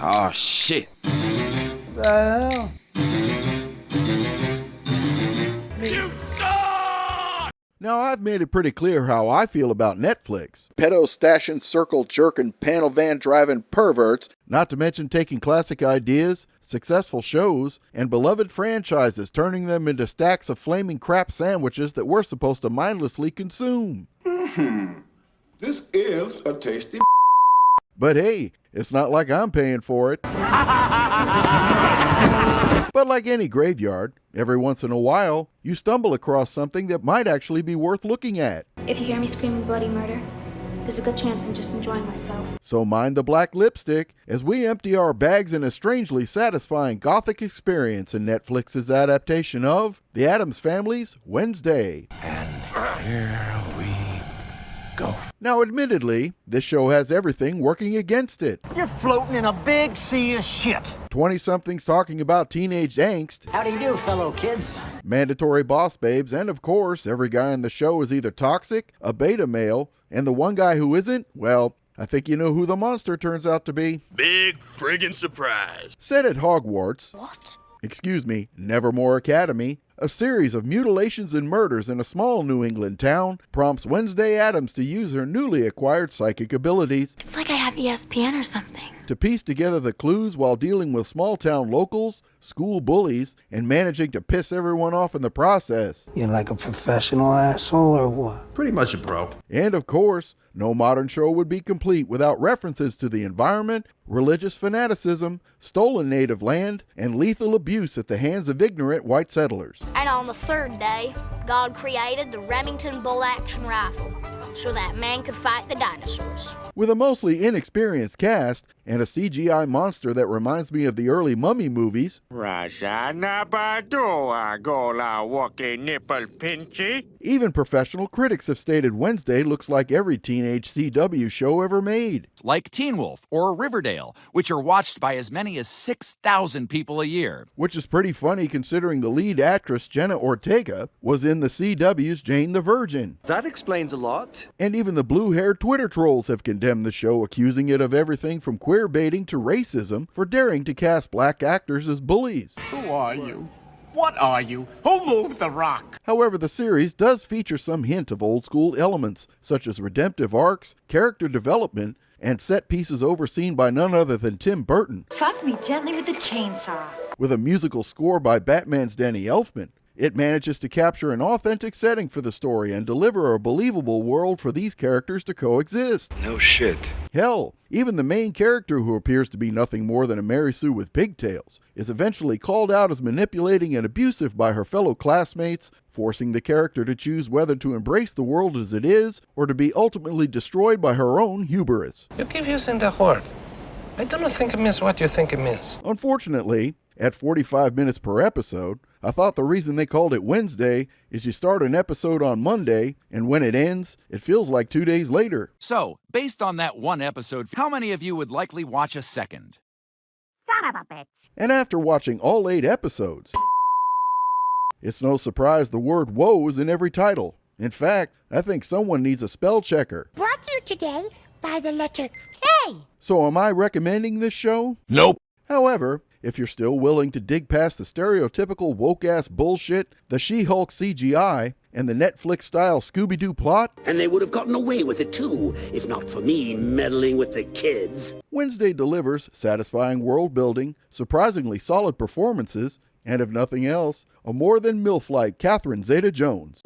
Oh, shit. The hell? Now, I've made it pretty clear how I feel about Netflix. Pedo-stashing, circle-jerking, panel van-driving perverts, not to mention taking classic ideas, successful shows, and beloved franchises, turning them into stacks of flaming crap sandwiches that we're supposed to mindlessly consume. This is a tasty. But hey, it's not like I'm paying for it. But like any graveyard, every once in a while, you stumble across something that might actually be worth looking at. If you hear me screaming bloody murder, there's a good chance I'm just enjoying myself. So mind the black lipstick as we empty our bags in a strangely satisfying gothic experience in Netflix's adaptation of The Addams Family's Wednesday. And here we go. Now, admittedly, this show has everything working against it. You're floating in a big sea of shit. 20-somethings talking about teenage angst. How do you do, fellow kids? Mandatory boss babes, and of course, every guy in the show is either toxic, a beta male, and the one guy who isn't, well, I think you know who the monster turns out to be. Big friggin' surprise. Set at Hogwarts. What? Excuse me, Nevermore Academy. A series of mutilations and murders in a small New England town prompts Wednesday Addams to use her newly acquired psychic abilities. It's like I have ESPN or something. To piece together the clues while dealing with small-town locals, school bullies, and managing to piss everyone off in the process. You like a professional asshole or what? Pretty much a pro. And of course, no modern show would be complete without references to the environment, religious fanaticism, stolen native land, and lethal abuse at the hands of ignorant white settlers. And on the third day, God created the Remington bolt-action rifle so that man could fight the dinosaurs. With a mostly inexperienced cast and a CGI monster that reminds me of the early Mummy movies, even professional critics have stated Wednesday looks like every teenage CW show ever made. Like Teen Wolf or Riverdale, which are watched by as many as 6,000 people a year. Which is pretty funny considering the lead actress, Jenna Ortega, was in the CW's Jane the Virgin. That explains a lot. And even the blue-haired Twitter trolls have condemned the show, accusing it of everything from queer baiting to racism for daring to cast black actors as bullies. Who are you? What are you? Who moved the rock? However, the series does feature some hint of old-school elements, such as redemptive arcs, character development, and set pieces overseen by none other than Tim Burton. Fuck me gently with the chainsaw. With a musical score by Batman's Danny Elfman, it manages to capture an authentic setting for the story and deliver a believable world for these characters to coexist. No shit. Hell, even the main character, who appears to be nothing more than a Mary Sue with pigtails, is eventually called out as manipulating and abusive by her fellow classmates, forcing the character to choose whether to embrace the world as it is or to be ultimately destroyed by her own hubris. You keep using the word. I don't think it means what you think it means. Unfortunately, at 45 minutes per episode, I thought the reason they called it Wednesday is you start an episode on Monday, and when it ends, it feels like 2 days later. So, based on that one episode, how many of you would likely watch a second? Son of a bitch. And after watching all 8 episodes, it's no surprise the word woe is in every title. In fact, I think someone needs a spell checker. Brought to you today by the letter K. So am I recommending this show? Nope. However, if you're still willing to dig past the stereotypical woke-ass bullshit, the She-Hulk CGI, and the Netflix-style Scooby-Doo plot, and they would have gotten away with it too, if not for me meddling with the kids. Wednesday delivers satisfying world-building, surprisingly solid performances, and if nothing else, a more than MILF-like Catherine Zeta-Jones.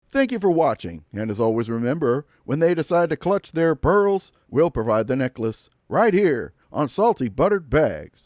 Thank you for watching, and as always remember, when they decide to clutch their pearls, we'll provide the necklace, right here on Salty Buttered Bags.